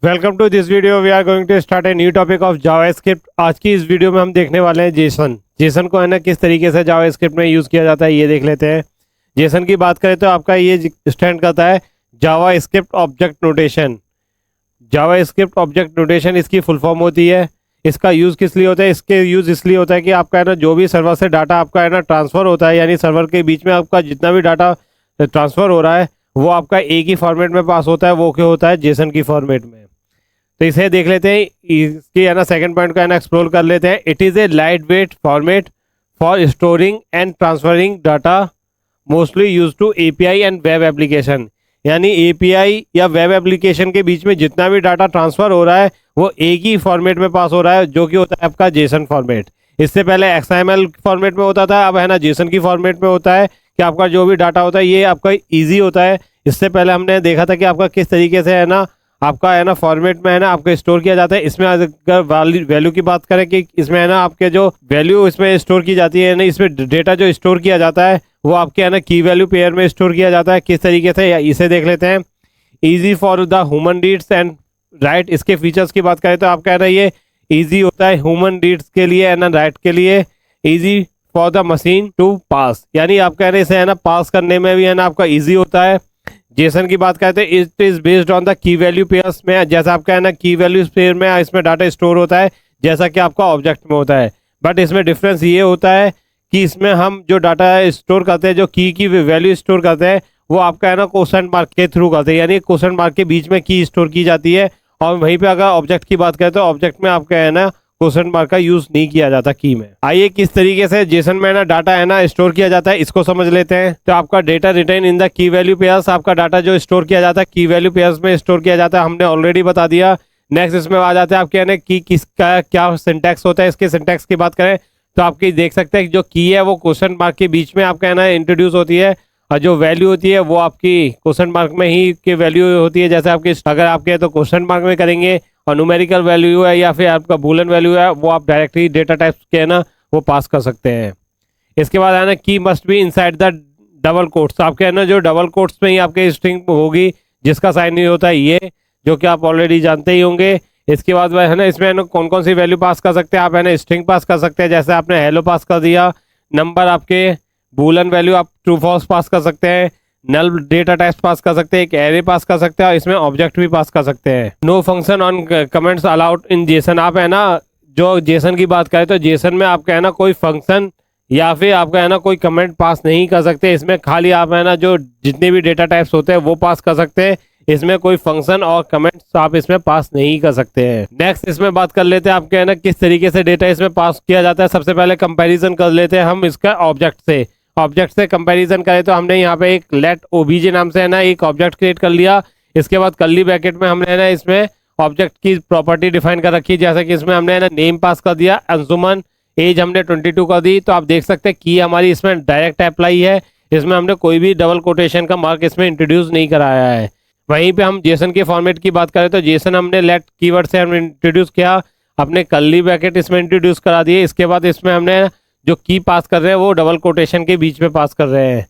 Welcome to this video. We are going to start a new topic of JavaScript. आज की इस video में हम देखने वाले हैं जेसन को है ना किस तरीके से जावास्क्रिप्ट में यूज़ किया जाता है ये देख लेते हैं। जेसन की बात करें तो आपका ये स्टैंड करता है JavaScript object notation. JavaScript object notation इसकी फुल फॉर्म होती है। इसका यूज़ किस लिए होता है? इसके यूज़ इसलिए होता है कि आपका है ना जो भी सर्वर से डाटा आपका है ना ट्रांसफ़र होता है, यानी सर्वर के बीच में आपका जितना भी डाटा ट्रांसफ़र हो रहा है वो आपका एक ही फॉर्मेट में पास होता है। वो क्या होता है? जेसन की फॉर्मेट में। तो इसे देख लेते हैं, इसकी है ना सेकंड पॉइंट को है ना एक्सप्लोर कर लेते हैं। It is a lightweight format for storing and transferring data mostly use to API and web application. यानी एपीआई या वेब एप्लीकेशन के बीच में जितना भी डाटा ट्रांसफ़र हो रहा है वो एक ही फॉर्मेट में पास हो रहा है, जो कि होता है आपका जेसन फॉर्मेट। इससे पहले एक्सएमएल फॉर्मेट में होता था, अब है ना जेसन की फॉर्मेट में होता है कि आपका जो भी डाटा होता है ये आपका ईजी होता है। इससे पहले हमने देखा था कि आपका किस तरीके से है ना आपका है ना फॉर्मेट में है ना आपका स्टोर किया जाता है। इसमें अगर वैल्यू की बात करें कि इसमें है ना आपके जो वैल्यू इसमें स्टोर की जाती है ना, इसमें डेटा जो स्टोर किया जाता है वो आपके है ना की वैल्यू पेयर में स्टोर किया जाता है। किस तरीके से इसे देख लेते हैं। Easy for the human reads and right. इसके फीचर्स की बात करें तो आपका है ना ये ईजी होता है ह्यूमन रीड्स के लिए है ना राइट के लिए। Easy for the machine to pass, यानी आप कह रहे इसे है ना पास करने में भी है ना आपका ईजी होता है। जेसन की बात करते हैं, it is based on the key value pairs में, जैसा आपका है ना की वैल्यू पेयर में इसमें डाटा स्टोर होता है जैसा कि आपका ऑब्जेक्ट में होता है। बट इसमें डिफरेंस ये होता है कि इसमें हम जो डाटा स्टोर करते हैं, जो की वैल्यू स्टोर करते हैं वो आपका है ना क्वेश्चन मार्क के थ्रू करते हैं, यानी क्वेश्चन मार्क के बीच में की स्टोर की जाती है। और वहीं पे अगर ऑब्जेक्ट की बात करें तो ऑब्जेक्ट में आपका है ना क्वेश्चन मार्क का यूज नहीं किया जाता की में। आइए किस तरीके से जेसन में ना डाटा है ना स्टोर किया जाता है इसको समझ लेते हैं। तो आपका data written in the key value pairs, आपका डाटा जो स्टोर किया जाता है की वैल्यू पेयर्स में स्टोर किया जाता है, हमने ऑलरेडी बता दिया। नेक्स्ट इसमें आ जाते हैं आपके है ना की किसका क्या सिंटैक्स होता है। इसके सिंटैक्स की बात करें तो आपकी देख सकते हैं जो की है वो क्वेश्चन मार्क के बीच में आपका है ना इंट्रोड्यूस होती है, और जो वैल्यू होती है वो आपकी क्वेश्चन मार्क में ही की वैल्यू होती है। जैसे आपकी अगर आपके तो क्वेश्चन मार्क में करेंगे और न्यूमेरिकल वैल्यू है या फिर आपका बूलन वैल्यू है वो आप डायरेक्टली डेटा टाइप्स के है ना वो पास कर सकते हैं। इसके बाद है ना की must be inside the double quotes, आपके है ना जो डबल कोट्स में ही आपके स्ट्रिंग होगी जिसका साइन नहीं होता है ये, जो कि आप ऑलरेडी जानते ही होंगे। इसके बाद है ना इसमें है ना कौन कौन सी वैल्यू पास कर सकते हैं आप, है ना स्ट्रिंग पास कर सकते हैं, जैसे आपने हेलो पास कर दिया। नंबर आपके बूलन वैल्यू आप ट्रू फॉल्स पास कर सकते हैं। नल डेटा टाइप्स पास कर सकते हैं, एक एरे पास कर सकते हैं और इसमें ऑब्जेक्ट भी पास कर सकते हैं। No function on comments allowed in JSON. आप है ना जो जेसन की बात करें तो जेसन में आपका है ना कोई फंक्शन या फिर आपका है ना कोई कमेंट पास नहीं कर सकते। इसमें खाली आप है ना जो जितने भी डेटा टाइप्स होते हैं वो पास कर सकते हैं। इसमें कोई फंक्शन और कमेंट्स आप इसमें पास नहीं कर सकते हैं। नेक्स्ट इसमें बात कर लेते हैं आपके है ना किस तरीके से डेटा इसमें पास किया जाता है। सबसे पहले कंपैरिजन कर लेते हैं हम इसका ऑब्जेक्ट से। ऑब्जेक्ट से कंपैरिजन करें तो हमने यहाँ पे एक लेट ओबीजे नाम से है ना एक ऑब्जेक्ट क्रिएट कर लिया। इसके बाद कर्ली ब्रैकेट में हमने है ना इसमें ऑब्जेक्ट की प्रॉपर्टी डिफाइन कर रखी, जैसे कि इसमें हमने है ना नेम पास कर दिया, अंजुमन, एज हमने 22 कर दी। तो आप देख सकते हैं कि हमारी इसमें डायरेक्ट अप्लाई है, इसमें हमने कोई भी डबल कोटेशन का मार्क इसमें इंट्रोड्यूस नहीं कराया है। वहीं पे हम जेसन के फॉर्मेट की बात करें तो जेसन हमने लेट कीवर्ड से हमने इंट्रोड्यूस किया, अपने कर्ली ब्रैकेट इसमें इंट्रोड्यूस करा दिए। इसके बाद इसमें हमने जो की पास कर रहे हैं वो डबल कोटेशन के बीच में पास कर रहे हैं।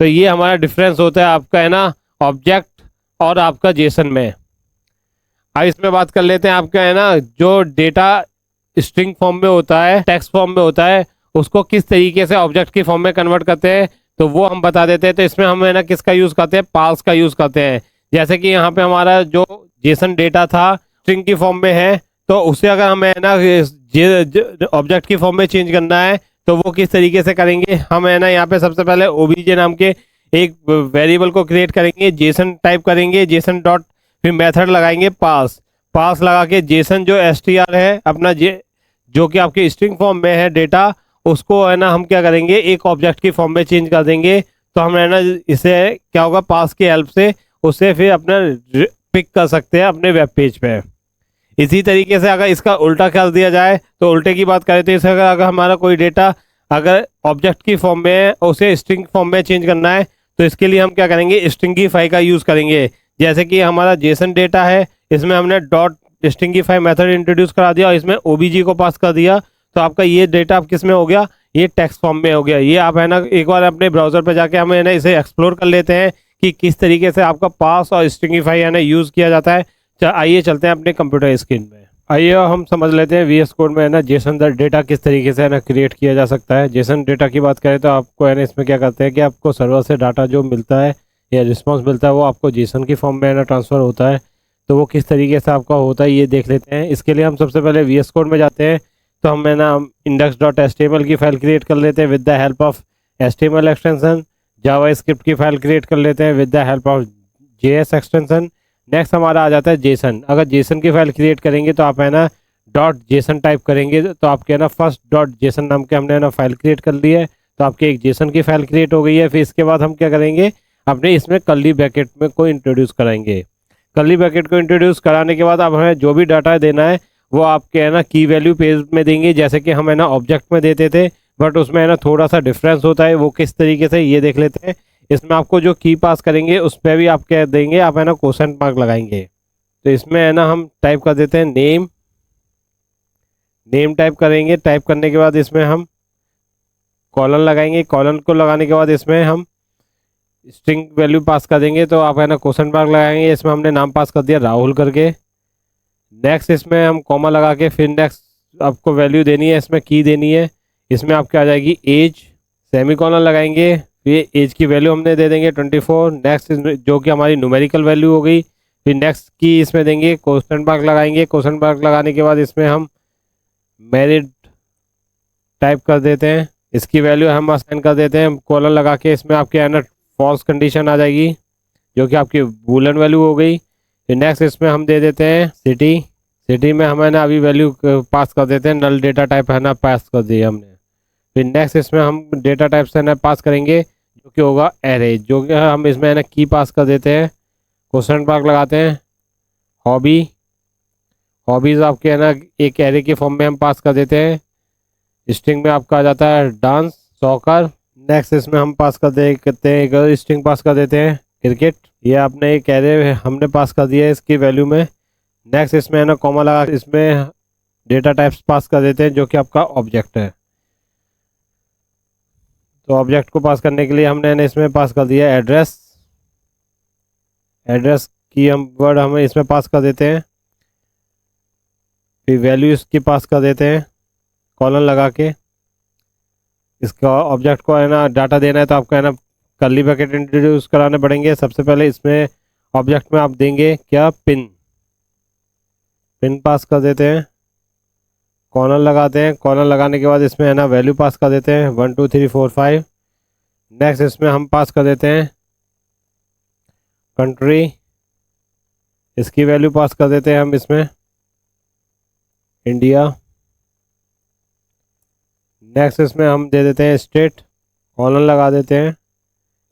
तो ये हमारा डिफरेंस होता है आपका है ना ऑब्जेक्ट और आपका जेसन में। अब इसमें बात कर लेते हैं आपका है ना जो डेटा स्ट्रिंग फॉर्म में होता है, टेक्स्ट फॉर्म में होता है, उसको किस तरीके से ऑब्जेक्ट की फॉर्म में कन्वर्ट करते हैं तो वो हम बता देते हैं। तो इसमें हम है ना किसका यूज करते हैं? पार्स का यूज करते हैं। जैसे कि यहाँ पे हमारा जो जेसन डेटा था स्ट्रिंग की फॉर्म में है, तो उसे अगर हमें है ना ऑब्जेक्ट की फॉर्म में चेंज करना है तो वो किस तरीके से करेंगे? हम है ना यहाँ पे सबसे पहले ओबीजे नाम के एक वेरिएबल को क्रिएट करेंगे, जेसन टाइप करेंगे, जेसन डॉट फिर मेथड लगाएंगे पास। पास लगा के जेसन जो एसटीआर है अपना जो कि आपके स्ट्रिंग फॉर्म में है डेटा, उसको है ना हम क्या करेंगे एक ऑब्जेक्ट की फॉर्म में चेंज कर देंगे। तो हम है ना इसे क्या होगा पास की हेल्प से उसे फिर अपना पिक कर सकते हैं अपने वेब पेज पे। इसी तरीके से अगर इसका उल्टा कर दिया जाए तो उल्टे की बात करें तो इसे अगर हमारा कोई डेटा अगर ऑब्जेक्ट की फॉर्म में है उसे स्ट्रिंग फॉर्म में चेंज करना है तो इसके लिए हम क्या करेंगे? स्ट्रिंगीफाई का यूज़ करेंगे। जैसे कि हमारा जेसन डेटा है, इसमें हमने डॉट स्ट्रिंगीफाई मेथड इंट्रोड्यूस करा दिया और इसमें ओबीजी को पास कर दिया। तो आपका ये डेटा अब किस में हो गया? ये टेक्स्ट फॉर्म में हो गया। ये आप है ना एक बार अपने ब्राउजर पर जाके हम है ना इसे एक्सप्लोर कर लेते हैं कि किस तरीके से आपका पास और स्ट्रिंगीफाई है ना यूज़ किया जाता है। आइए चलते हैं अपने कंप्यूटर स्क्रीन में। आइए हम समझ लेते हैं VS कोड में है ना जेसन डेटा किस तरीके से है ना क्रिएट किया जा सकता है। जेसन डेटा की बात करें तो आपको है ना इसमें क्या करते हैं कि आपको सर्वर से डाटा जो मिलता है या रिस्पॉन्स मिलता है वो आपको जेसन की फॉर्म में है ना ट्रांसफ़र होता है। तो वो किस तरीके से आपका होता है ये देख लेते हैं। इसके लिए हम सबसे पहले VS कोड में जाते हैं। तो हम है ना index.html की फ़ाइल क्रिएट कर लेते हैं with the help of HTML extension. Java script की फ़ाइल क्रिएट कर लेते हैं with the help of JS extension. Next हमारा आ जाता है जेसन। अगर जेसन की फाइल क्रिएट करेंगे तो आप है ना डॉट जेसन टाइप करेंगे तो आपके है ना फर्स्ट डॉट जेसन नाम के हमने है ना फाइल क्रिएट कर ली है। तो आपके एक जेसन की फाइल क्रिएट हो गई है। फिर इसके बाद हम क्या करेंगे, अपने इसमें कर्ली ब्रैकेट में को इंट्रोड्यूस कराएंगे। कर्ली ब्रैकेट को इंट्रोड्यूस कराने के बाद अब हमें जो भी डाटा देना है वो आपके है ना की वैल्यू पेज में देंगे, जैसे कि हम है ना ऑब्जेक्ट में देते थे, बट उसमें है ना थोड़ा सा डिफरेंस होता है। वो किस तरीके से ये देख लेते हैं। इसमें आपको जो की पास करेंगे उस पर भी आप क्या देंगे, आप है ना क्वेश्चन मार्क लगाएंगे। तो इसमें है ना हम टाइप कर देते हैं नेम। नेम टाइप करेंगे। टाइप करने के बाद इसमें हम कॉलन लगाएंगे। कॉलन को लगाने के बाद इसमें हम स्ट्रिंग वैल्यू पास कर देंगे। तो आप है ना क्वेश्चन मार्क लगाएंगे। इसमें हमने नाम पास कर दिया राहुल करके। नेक्स्ट इसमें हम कॉमा लगा के फिर नेक्स्ट आपको वैल्यू देनी है, इसमें की देनी है। इसमें आपके आ जाएगी एज। सेमी कॉलन लगाएंगे। फिर एज की वैल्यू हमने दे देंगे 24। नेक्स्ट जो कि हमारी न्यूमेरिकल वैल्यू हो गई। फिर नेक्स्ट की इसमें देंगे, क्वेश्चन मार्क लगाएंगे। क्वेश्चन मार्क लगाने के बाद इसमें हम मैरिड टाइप कर देते हैं। इसकी वैल्यू हम असाइन कर देते हैं कॉलन लगा के। इसमें आपके है ना फॉल्स कंडीशन आ जाएगी जो कि आपकी बूलन वैल्यू हो गई। फिर नेक्स्ट इसमें हम दे देते हैं सिटी। सिटी में हम है ना अभी वैल्यू पास कर देते हैं, नल डेटा टाइप है ना पास कर दिया हमने। फिर नेक्स्ट इसमें हम डेटा टाइप से ना पास करेंगे जो कि होगा एरे, जो कि हम इसमें है ना की पास कर देते हैं। क्वेश्चन मार्क लगाते हैं। हॉबी, हॉबीज़ आपके है ना एक एरे के फॉर्म में हम पास कर देते हैं। स्ट्रिंग में आपका आ जाता है डांस, सॉकर। नेक्स्ट इसमें हम पास कर देते हैं, एक स्ट्रिंग पास कर देते हैं क्रिकेट। ये आपने एक एरे हमने पास कर दिया है इसकी वैल्यू में। नेक्स्ट इसमें है ना कॉमा लगा इसमें डेटा टाइप्स पास कर देते हैं जो कि आपका ऑब्जेक्ट है। तो ऑब्जेक्ट को पास करने के लिए हमने ना इसमें पास कर दिया एड्रेस। एड्रेस की हम वर्ड हमें इसमें पास कर देते हैं। फिर वैल्यू इसकी पास कर देते हैं कॉलन लगा के। इसका ऑब्जेक्ट को है ना डाटा देना है तो आपको है ना कर्ली ब्रैकेट इंट्रोड्यूस कराने पड़ेंगे। सबसे पहले इसमें ऑब्जेक्ट में आप देंगे क्या, पिन। पिन पास कर देते हैं। कॉर्नर लगाते हैं। कॉर्नर लगाने के बाद इसमें है ना वैल्यू पास कर देते हैं 1 2 3 4 5। नेक्स्ट इसमें हम पास कर देते हैं कंट्री। इसकी वैल्यू पास कर देते हैं हम इसमें इंडिया। नेक्स्ट इसमें हम दे देते हैं स्टेट। कॉलन लगा देते हैं।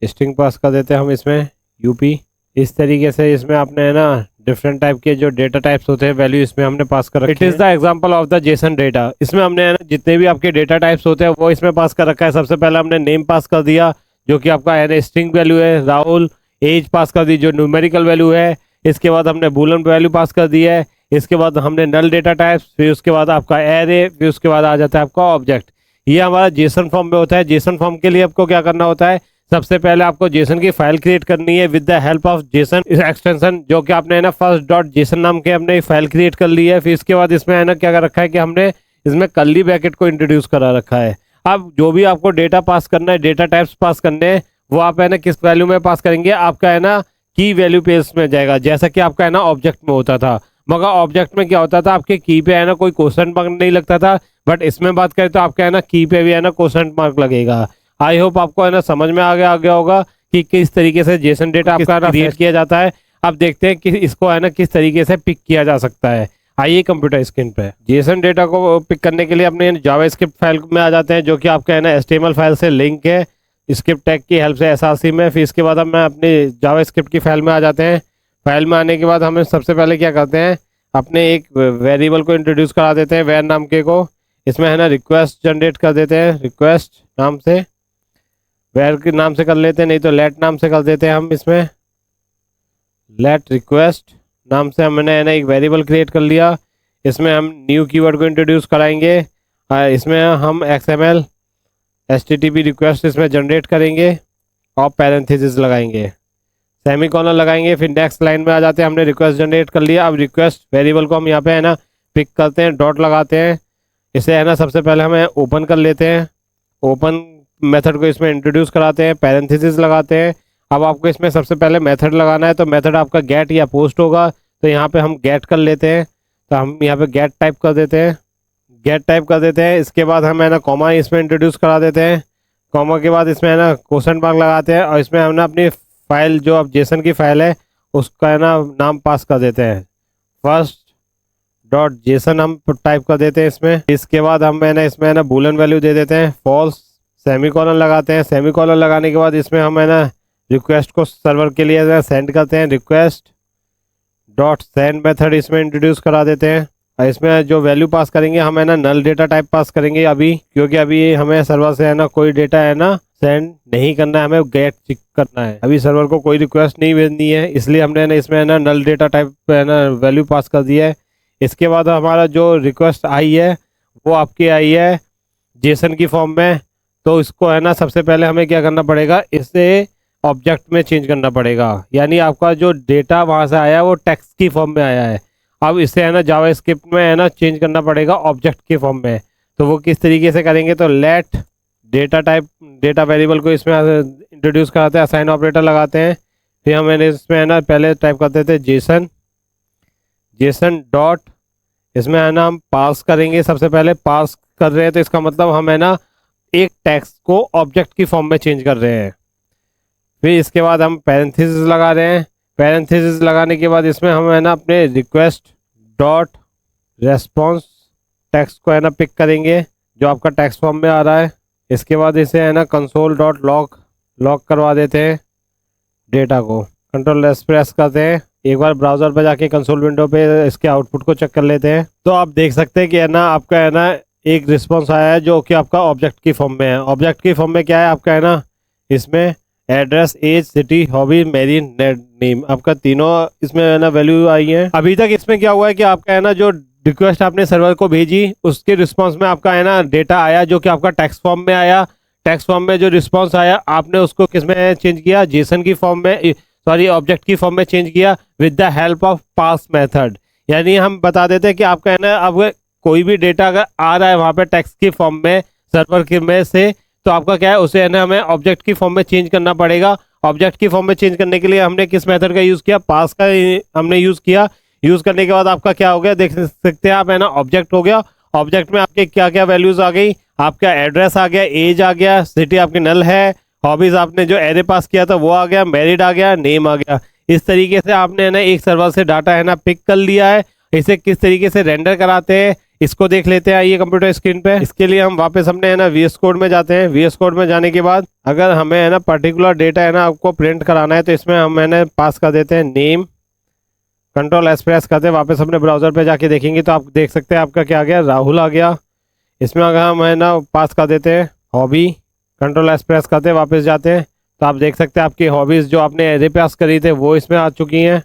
स्ट्रिंग पास कर देते हैं हम इसमें यूपी। इस तरीके से इसमें आपने है ना डिफरेंट टाइप के जो डेटा टाइप्स होते हैं वैल्यू इसमें हमने पास कर रखी है। It is the example of the Jason data. इसमें हमने है ना जितने भी आपके डेटा टाइप्स होते हैं वो इसमें पास कर रखा है। सबसे पहले हमने नेम पास कर दिया जो कि आपका है ना स्ट्रिंग वैल्यू है राहुल। एज पास कर दी जो न्यूमेरिकल वैल्यू है। इसके बाद हमने बूलन वैल्यू पास कर दी है। इसके बाद हमने नल डेटा टाइप्स। फिर उसके बाद आपका एरे। फिर उसके बाद आ जाता है आपका ऑब्जेक्ट। ये हमारा जेसन फॉर्म में होता है। जेसन फॉर्म के लिए आपको क्या करना होता है, सबसे पहले आपको जेसन की फाइल क्रिएट करनी है with the help of Jason extension, जो कि आपने है ना फर्स्ट डॉट जेसन नाम के हमने फाइल क्रिएट कर ली है। फिर इसके बाद इसमें है ना क्या कर रखा है कि हमने इसमें कर्ली ब्रैकेट को इंट्रोड्यूस करा रखा है। अब जो भी आपको डेटा पास करना है, डेटा टाइप्स पास करने हैं, वो आप है ना किस वैल्यू में पास करेंगे, आपका है ना की वैल्यू पेज में जाएगा, जैसा कि आपका है ना ऑब्जेक्ट में होता था। मगर ऑब्जेक्ट में क्या होता था, आपके की पे है ना कोई क्वेश्चन मार्क नहीं लगता था, बट इसमें बात करें तो आपका है ना की पे भी है ना क्वेश्चन मार्क लगेगा। आई होप आपको है ना समझ में आ गया होगा कि किस तरीके से जेसन डेटा आपका क्रिएट किया जाता है। अब देखते हैं कि इसको है ना किस तरीके से पिक किया जा सकता है। आइए कंप्यूटर स्क्रीन पे जेसन डेटा को पिक करने के लिए अपने जावास्क्रिप्ट फाइल में आ जाते हैं, जो कि आपका है ना HTML फाइल से लिंक है स्क्रिप्ट टैग की हेल्प से SRC में। फिर इसके बाद हम अपने जावास्क्रिप्ट की फाइल में आ जाते हैं। फाइल में आने के बाद हमें सबसे पहले क्या करते हैं, अपने एक वेरिएबल को इंट्रोड्यूस करा देते हैं वेर नाम के को। इसमें है ना रिक्वेस्ट जनरेट कर देते हैं, रिक्वेस्ट नाम से, वेर के नाम से कर लेते हैं, नहीं तो लेट नाम से कर देते हैं हम। इसमें लेट रिक्वेस्ट नाम से हमने है ना एक वेरिएबल क्रिएट कर लिया। इसमें हम न्यू कीवर्ड को इंट्रोड्यूस कराएंगे। इसमें हम XML HTTP रिक्वेस्ट इसमें जनरेट करेंगे और पैरेंथेसिस लगाएंगे। सेमीकोलन लगाएंगे, फिर नेक्स्ट लाइन में आ जाते हैं, हमने रिक्वेस्ट जनरेट कर लिया। अब रिक्वेस्ट वेरिएबल को हम यहाँ पे है ना पिक करते हैं, डॉट लगाते हैं, इसे है ना सबसे पहले हमें ओपन कर लेते हैं, ओपन मेथड को इसमें इंट्रोड्यूस कराते हैं, पैरेंथेसिस लगाते हैं। अब आपको इसमें सबसे पहले मेथड लगाना है, तो मेथड आपका गेट या पोस्ट होगा, तो यहाँ पे हम गेट कर लेते हैं, तो हम यहाँ पे गेट टाइप कर देते हैं, गेट टाइप कर देते हैं। इसके बाद हम है ना कॉमा इसमें इंट्रोड्यूस करा देते हैं, कॉमा के बाद इसमें है ना क्वेश्चन मार्क लगाते हैं, और इसमें हम ना अपनी फाइल जो अब जेसन की फाइल है उसका है ना नाम पास कर देते हैं, फर्स्ट डॉट जेसन हम टाइप कर देते हैं इसमें। इसके बाद हम है ना इसमें है ना बूलन वैल्यू दे देते हैं फॉल्स, सेमीकोलन लगाते हैं, सेमीकोलन लगाने के बाद इसमें हम है ना रिक्वेस्ट को सर्वर के लिए सेंड करते हैं, रिक्वेस्ट डॉट सेंड मेथड इसमें इंट्रोड्यूस करा देते हैं। और इसमें जो वैल्यू पास करेंगे हम है ना नल डेटा टाइप पास करेंगे अभी, क्योंकि अभी हमें सर्वर से है ना कोई डेटा है ना सेंड नहीं करना है, हमें गेट चेक करना है, अभी सर्वर को कोई रिक्वेस्ट नहीं भेजनी है, इसलिए हमने है ना इसमें है ना नल डेटा टाइप है ना वैल्यू पास कर दिया है। इसके बाद हमारा जो रिक्वेस्ट आई है वो आपकी आई है जेसन की फॉर्म में, तो इसको है ना सबसे पहले हमें क्या करना पड़ेगा, इसे ऑब्जेक्ट में चेंज करना पड़ेगा, यानी आपका जो डेटा वहाँ से आया है वो टेक्स्ट की फॉर्म में आया है, अब इसे है ना जावास्क्रिप्ट में है ना चेंज करना पड़ेगा ऑब्जेक्ट की फॉर्म में। तो वो किस तरीके से करेंगे, तो let data type, data variable को इसमें इंट्रोड्यूस कराते हैं, असाइन ऑपरेटर लगाते हैं, फिर हम इसमें है ना पहले टाइप करते थे जेसन, जेसन डॉट, इसमें है ना हम पास करेंगे, सबसे पहले पास कर रहे हैं तो इसका मतलब हम है ना एक टेक्स्ट को ऑब्जेक्ट की फॉर्म में चेंज कर रहे हैं। फिर इसके बाद हम पैरेंथेसिस लगा रहे हैं, पैरेंथेसिस लगाने के बाद इसमें हम है ना अपने रिक्वेस्ट डॉट रेस्पॉन्स टेक्स्ट को है ना पिक करेंगे जो आपका टेक्स्ट फॉर्म में आ रहा है। इसके बाद इसे है ना कंसोल डॉट लॉग लॉक करवा देते हैं डेटा को, कंट्रोल एस प्रेस करते हैं, एक बार ब्राउजर पे जाके कंसोल विंडो पे इसके आउटपुट को चेक कर लेते हैं, तो आप देख सकते हैं कि है ना आपका है ना एक रिस्पॉन्स आया है जो कि आपका ऑब्जेक्ट की फॉर्म में है। ऑब्जेक्ट की फॉर्म में क्या है आपका है ना इसमें एड्रेस, एज, सिटी, हॉबी, मेरी नेम, आपका तीनों इसमें है ना वैल्यू आई है। अभी तक इसमें क्या हुआ है कि आपका है ना जो रिक्वेस्ट आपने सर्वर को भेजी उसके रिस्पांस में आपका है ना डेटा आया जो कि आपका टेक्स्ट फॉर्म में आया, टेक्स्ट फॉर्म में जो रिस्पांस आया आपने उसको किस में चेंज किया, जेसन की फॉर्म में, सॉरी ऑब्जेक्ट की फॉर्म में चेंज किया with the help of pass method. यानी हम बता देते हैं कि आपका है ना अब कोई भी डेटा अगर आ रहा है वहाँ पे टेक्स्ट की फॉर्म में सर्वर के में से, तो आपका क्या है उसे है ना हमें ऑब्जेक्ट की फॉर्म में चेंज करना पड़ेगा। ऑब्जेक्ट की फॉर्म में चेंज करने के लिए हमने किस मेथड का यूज़ किया, पास का हमने यूज़ किया। यूज़ करने के बाद आपका क्या हो गया देख सकते हैं आप है ना ऑब्जेक्ट हो गया। ऑब्जेक्ट में आपके क्या क्या वैल्यूज़ आ गई, आपका एड्रेस आ गया, एज आ गया, सिटी आपकी नल है, हॉबीज़ आपने जो एरे पास किया था वो आ गया, मैरिड आ गया, नेम आ गया। इस तरीके से आपने है ना एक सर्वर से डाटा है ना पिक कर लिया है। इसे किस तरीके से रेंडर कराते हैं इसको देख लेते हैं, आइए कंप्यूटर स्क्रीन पे। इसके लिए हम वापस हमने है ना VS कोड में जाते हैं। VS कोड में जाने के बाद अगर हमें है ना पर्टिकुलर डेटा है ना आपको प्रिंट कराना है तो इसमें हम है ना पास कर देते हैं नेम, कंट्रोल एस प्रेस करते हैं, वापस अपने ब्राउजर पे जाके देखेंगे तो आप देख सकते हैं आपका क्या आ गया, राहुल आ गया। इसमें अगर हम है ना पास कर देते हैं हॉबी, कंट्रोल एस प्रेस करते हैं, वापस जाते हैं तो आप देख सकते हैं आपकी हॉबीज़ जो आपने एरे पास करी थे वो इसमें आ चुकी हैं।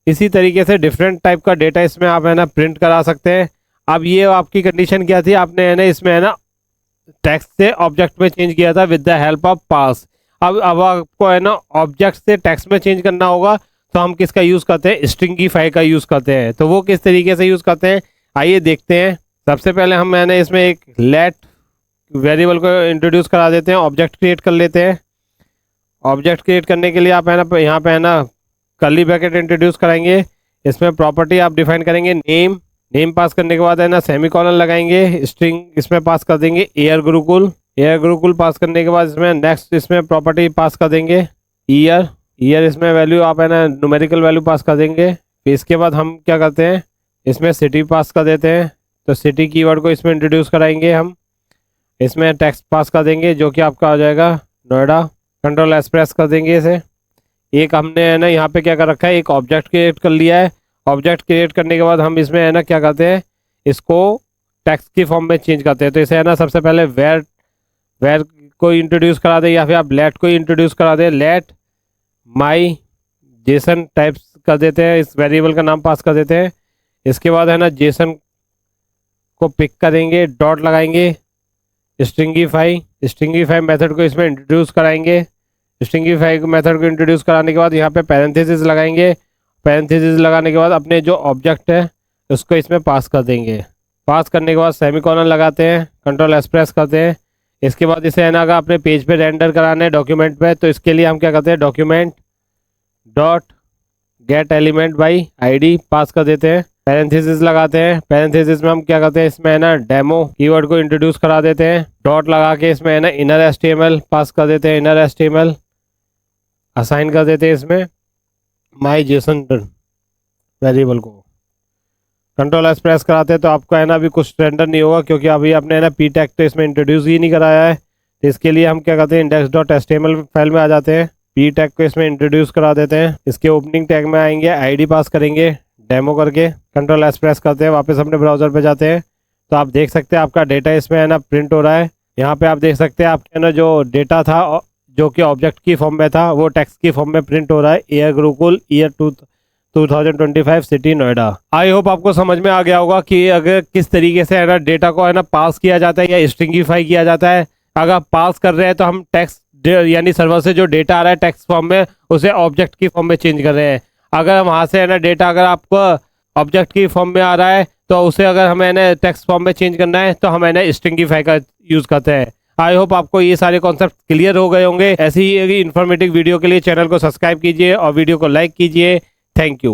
इसी तरीके से डिफरेंट टाइप का डेटा इसमें आप है ना प्रिंट करा सकते हैं। अब ये आपकी कंडीशन क्या थी, आपने है ना इसमें है ना टेक्स्ट से ऑब्जेक्ट में चेंज किया था विद द हेल्प ऑफ पास। अब आपको है ना ऑब्जेक्ट से टेक्स्ट में चेंज करना होगा तो हम किसका यूज़ करते हैं, स्ट्रिंगीफाई का यूज़ करते हैं। तो वो किस तरीके से यूज़ करते हैं आइए देखते हैं। सबसे पहले हम है ना इसमें एक लेट वेरिएबल को इंट्रोड्यूस करा देते हैं, ऑब्जेक्ट क्रिएट कर लेते हैं। ऑब्जेक्ट क्रिएट करने के लिए आप है ना यहाँ पे है ना कर्ली ब्रैकेट इंट्रोड्यूस कराएंगे। इसमें प्रॉपर्टी आप डिफाइन करेंगे नेम, नेम पास करने के बाद है ना सेमीकोलन लगाएंगे, स्ट्रिंग इसमें पास कर देंगे एयर गुरुकुल, एयर गुरुकुल पास करने के बाद इसमें नेक्स्ट इसमें प्रॉपर्टी पास कर देंगे ईयर, ईयर इसमें वैल्यू आप है ना न्यूमेरिकल वैल्यू पास कर देंगे। फिर इसके बाद हम क्या करते हैं इसमें सिटी पास कर देते हैं, तो सिटी कीवर्ड को इसमें इंट्रोड्यूस कराएंगे हम। इसमें टेक्स्ट पास कर देंगे जो कि आपका आ जाएगा नोएडा, कंट्रोल एस प्रेस कर देंगे इसे। एक हमने है ना यहाँ पे क्या कर रखा है, एक ऑब्जेक्ट क्रिएट कर लिया है। ऑब्जेक्ट क्रिएट करने के बाद हम इसमें है ना क्या करते हैं इसको टेक्स्ट की फॉर्म में चेंज करते हैं। तो इसे है ना सबसे पहले वेर को इंट्रोड्यूस करा दें या फिर आप लेट को इंट्रोड्यूस करा दें, लेट माई जेसन टाइप्स कर देते हैं, इस वेरिएबल का नाम पास कर देते हैं। इसके बाद है ना जेसन को पिक करेंगे, डॉट लगाएंगे, स्ट्रिंगीफाई मेथड को इसमें इंट्रोड्यूस कराएंगे। स्ट्रिंगीफाई मेथड को इंट्रोड्यूस कराने के बाद यहाँ पे पैरेंथेसिस लगाएंगे। पैरेंथेसिस लगाने के बाद अपने जो ऑब्जेक्ट है उसको इसमें पास कर देंगे। पास करने के बाद सेमीकोलन लगाते हैं, कंट्रोल एस प्रेस करते हैं। इसके बाद इसे है ना अगर अपने पेज पे रेंडर कराना है डॉक्यूमेंट पे, तो इसके लिए हम क्या करते हैं, document dot gate element by ID पास कर देते हैं। पैरेंथेसिस लगाते हैं। पैरेंथेसिस में हम क्या करते हैं, इसमें है ना डेमो कीवर्ड को इंट्रोड्यूस करा देते हैं। डॉट लगा के इसमें है ना इनर एचटीएमएल पास कर देते हैं। इनर एचटीएमएल असाइन कर देते हैं इसमें माई जेसन वेरिएबल को। कंट्रोल एस प्रेस कराते हैं तो आपको है ना अभी कुछ रेंडर नहीं होगा, क्योंकि अभी आपने है ना पी टैग तो इसमें इंट्रोड्यूस ही नहीं कराया है। तो इसके लिए हम क्या करते हैं, इंडेक्स डॉट एचटीएमएल फाइल में आ जाते हैं, पी टैग को इसमें इंट्रोड्यूस करा देते हैं। इसके ओपनिंग टैग में आएंगे, आईडी पास करेंगे डेमो करके। कंट्रोल एस प्रेस करते हैं, वापस अपने ब्राउजर पे जाते हैं तो आप देख सकते हैं आपका डेटा इसमें है ना प्रिंट हो रहा है। यहाँ पे आप देख सकते हैं आपके ना जो डेटा था जो कि ऑब्जेक्ट की फॉर्म में था वो टेक्स्ट की फॉर्म में प्रिंट हो रहा है। Air Gurukul year 2025 city Noida. I hope आपको समझ में आ गया होगा कि अगर किस तरीके से है ना डेटा को है ना पास किया जाता है या स्ट्रिंगीफाई किया जाता है। अगर पास कर रहे हैं तो हम टेक्स्ट यानी सर्वर से जो डेटा आ रहा है टेक्स्ट फॉर्म में उसे ऑब्जेक्ट की फॉर्म में चेंज कर रहे हैं। अगर वहाँ से है ना डेटा अगर आपको ऑब्जेक्ट की फॉर्म में आ रहा है तो उसे अगर हमें ना टेक्स्ट फॉर्म में चेंज करना है तो हम है ना स्ट्रिंगीफाई का यूज़ करते हैं। आई होप आपको ये सारे कॉन्सेप्ट क्लियर हो गए होंगे। ऐसी ही इन्फॉर्मेटिव वीडियो के लिए चैनल को सब्सक्राइब कीजिए और वीडियो को लाइक कीजिए। Thank you.